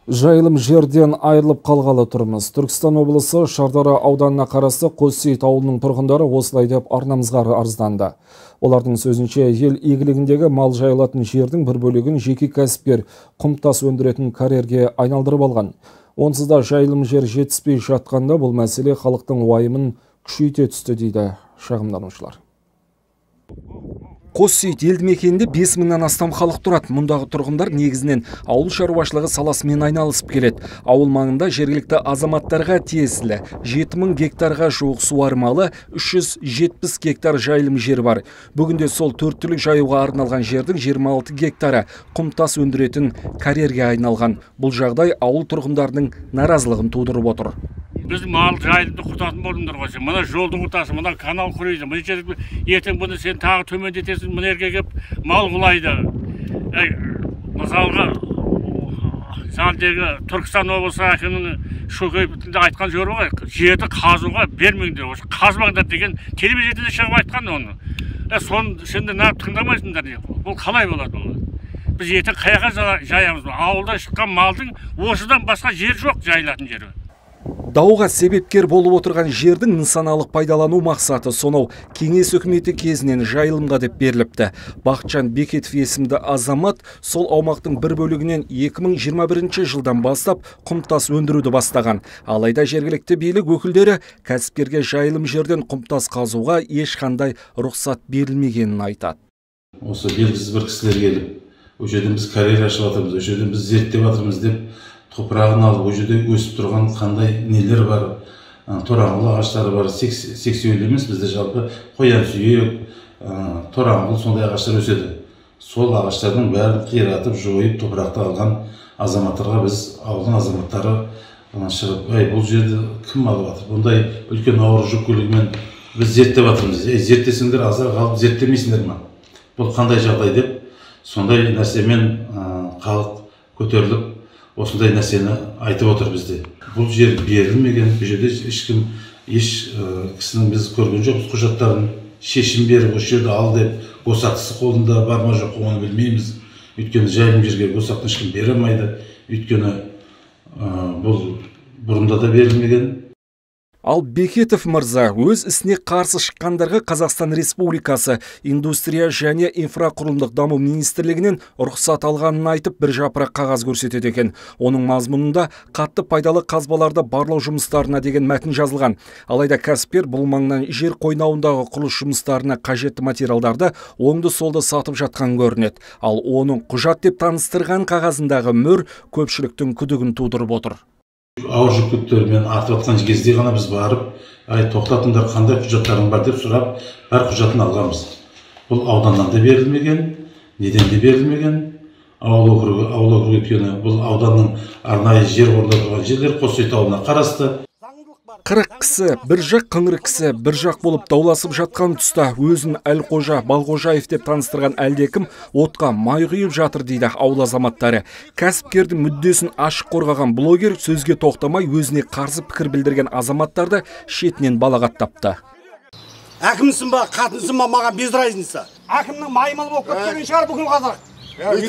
Жайылым жерден айырылып қалғалы тұрмыз. Түркістан облысы Шардара ауданына қарасты Қоссейіт ауылының тұрғындары осылай деп арнамызға арызданды. Олардың сөзінше, ел игілігіндегі мал жайылатын жердің бір бөлігін жеке кәсіпкер құмтас өндіретін карьерге айналдырып алған. Онсыз да жайылым жер жетіспей жатқанда бұл мәселе халықтың уайымын күшейте түсті дейді шағымданушылар. Қоссейіт елді мекенінде 5000-нан астам халық тұрады. Мұндағы тұрғындар негізінен ауыл шаруашылығы саласымен айналысып келеді. Ауыл маңында жергілікті азаматтарға тиесілі 7000 гектарға жуық суармалы, 370 гектар жайылым жер бар. Бүгінде сол 4 түлік жаюға арналған жердің 26 гектары құмтас өндіретін карьерге айналған. Бұл жағдай ауыл тұрғындарының наразылығын тудырып отыр. Біз мал жайылымды құртатын болыңдар ғой. Мына жолды құртасың, мына канал құрайды. Ертең бұны сен тағы төмендетесің, мына жерге келіп мал құлайды. Мысалға, Түркістан облысы әкімінің Шөкеевтің айтқан жері ғой, жерді қазуға бермеңдер, қазбаңдар деген телевизияда шығып айтқан оны. Сен де неғып тыңдамайсыңдар, бұл қалай болады ол? Біз ертең қаяққа жаямыз? Ауылдан шыққан малдың осыдан басқа жер жоқ, жайылатын жері. Дауға себепкер болып отырған жердің нысаналық пайдалану мақсаты сонау кеңес үкіметі кезінен жайылымға деп беріліпті. Бақытжан Бекетов есімді азамат сол аумақтың бір бөлігінен 2021 жылдан бастап құмтас өндіруді бастаған. Алайда жергілікті билік өкілдері кәсіпкерге жайылым жерден құмтас қазуға ешқандай рұқсат берілмегенін айтады. Осы белгісіз бір кісілер келіп, ол жерден біз карьера ашып жатырмыз, ол жерден біз зерттеп жатырмыз деп топырағын алып, ол жерде өсіп тұрған қандай нелер бар, тораңғыл ағаштары бар, сексеуіл емес, бізде жалпы қоян сүйек, тораңғыл сондай ағаштар өседі. Сол ағаштардың бәрін қиратып, жойып, топырақты алған азаматтарға біз ауылдың азаматтары шығып, бұл жерді кім алып жатыр? Бұндай үлкен ауыр жүк көлігімен біз зерттеп жатырмыз. Зерттесіңдер, азар қалып зерттемейсіңдер ме? Бұл қандай жағдай деп, сондай нәрсемен халық көтеріліп, осындай нәрсені айтып отыр бізде. Бұл жер берілмеген, бұл жерде ешкім, еш кісінің біз көрген жоқпыз құжаттарын, шешім беріп, осы жерді ал деп, босатысы қолында бар ма жоқ, оны білмейміз. Өйткені жайылым жерге босатыны ешкім бере алмайды. Өйткені бұл бұрында да берілмеген. Ал Бекетов мырза өз ісіне қарсы шыққандарға Қазақстан Республикасы индустрия және инфрақұрылымдық даму министрлігінен рұқсат алғанын айтып, бір жапырақ қағаз көрсетеді екен. Оның мазмұнында қатты пайдалы қазбаларды барлау жұмыстарына деген мәтін жазылған. Алайда кәсіпкер бұл маңнан жер қойнауындағы құрылыс жұмыстарына қажетті материалдарды оңды-солды сатып жатқан көрінеді. Ал оның құжат деп таныстырған қағазындағы мөр көпшіліктің күдігін тудырып отыр. Ауыр жүк көліктерімен артып жатқан кезде ғана біз барып, тоқтатыңдар, қандай құжаттарың бар деп сұрап, бар құжатын алғанбыз. Бұл ауданнан да берілмеген, неден де берілмеген. Ауыл округі өйткені бұл ауданның арнайы жер орнында тұрған жерлер Қоссейіт ауылына қарасты. 40 кісі, бір жақ қыңыр кісі, бір жақ болып дауласып жатқан тұста өзін Әлқожа, Балғожаев деп таныстырған әлдекім отқа май құйып жатыр дейді ауыл азаматтары. Кәсіпкердің мүддесін ашық қорғаған блогер сөзге тоқтамай өзіне қарсы пікір білдірген азаматтарды шетінен балағаттапты. Әкімсің ба, қатынсың ба, маған без разница. Әкімнің маймыл болып кеткен шығар бүкіл қазақ. Неге?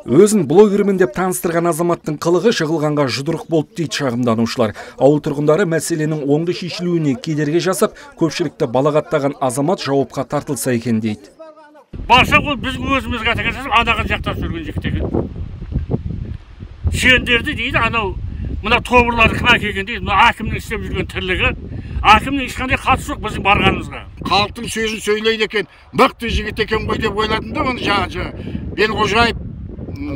Өзін блогермін деп таныстырған азаматтың қылығы жығылғанға жұдырық болды дейді шағымданушылар. Ауыл тұрғындары мәселенің оңды шешілуіне кедергі жасап, көпшілікті балағаттаған азамат жауапқа тартылса екен дейді. Барса ол біз өзіміз қатыға анаған жақтап жүрген жіктеген. Шендерді дейді, анау, мына тобырларды кім әкелген дейді, мына әкімнің істеп жүрген тірлігі, әкімнің ешқандай қатысы жоқ біздің барғанымызға. Халықтың сөзін сөйлейді екен, мықты жігіт екен ғой деп ойладым да, оны Белғожаев,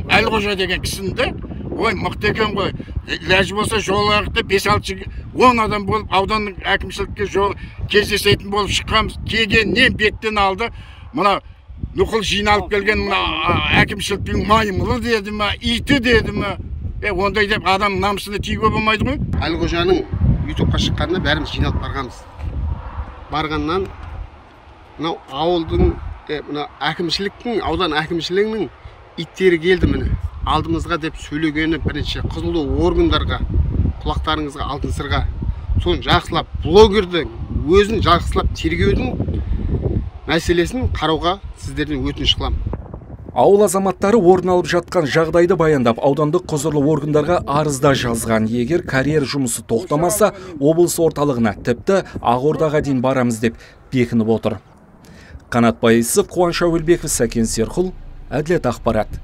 Әлқожа деген кісінде, ой, мықты екен ғой. Ләжі болса жол ағықты 5-10 адам болып, ауданның әкімшілікке кездесетін болып шыққанбыз. Кеген не беттен алды, мына Нүқыл жиналып келген әкімшіліктің маймылы деді ме, иті деді ме, ондай деп адам намысына тиюге болмайды ғой. Әлқожаның ютубқа шыққанына бәріміз жиналып барғанбыз. Барғаннан ауылдың, әкімшіліктің, аудан әкімшілігінің иттері келді міне алдымызға деп сөйлегені бірінші құзырлы органдарға құлақтарыңызға алтын сырға соны жақсылап блогердің өзін жақсылап тергеудің мәселесін қарауға сіздерден өтініш қыламын. Ауыл азаматтары орын алып жатқан жағдайды баяндап, аудандық құзырлы органдарға арызда жазған. Егер карьер жұмысы тоқтамаса, облыс орталығына тіпті Ақордаға дейін барамыз деп бекініп отыр. Қанат Байысов, Қуаныш Әуелбеков, Сәкен Серқұл, Әділет ақпарат.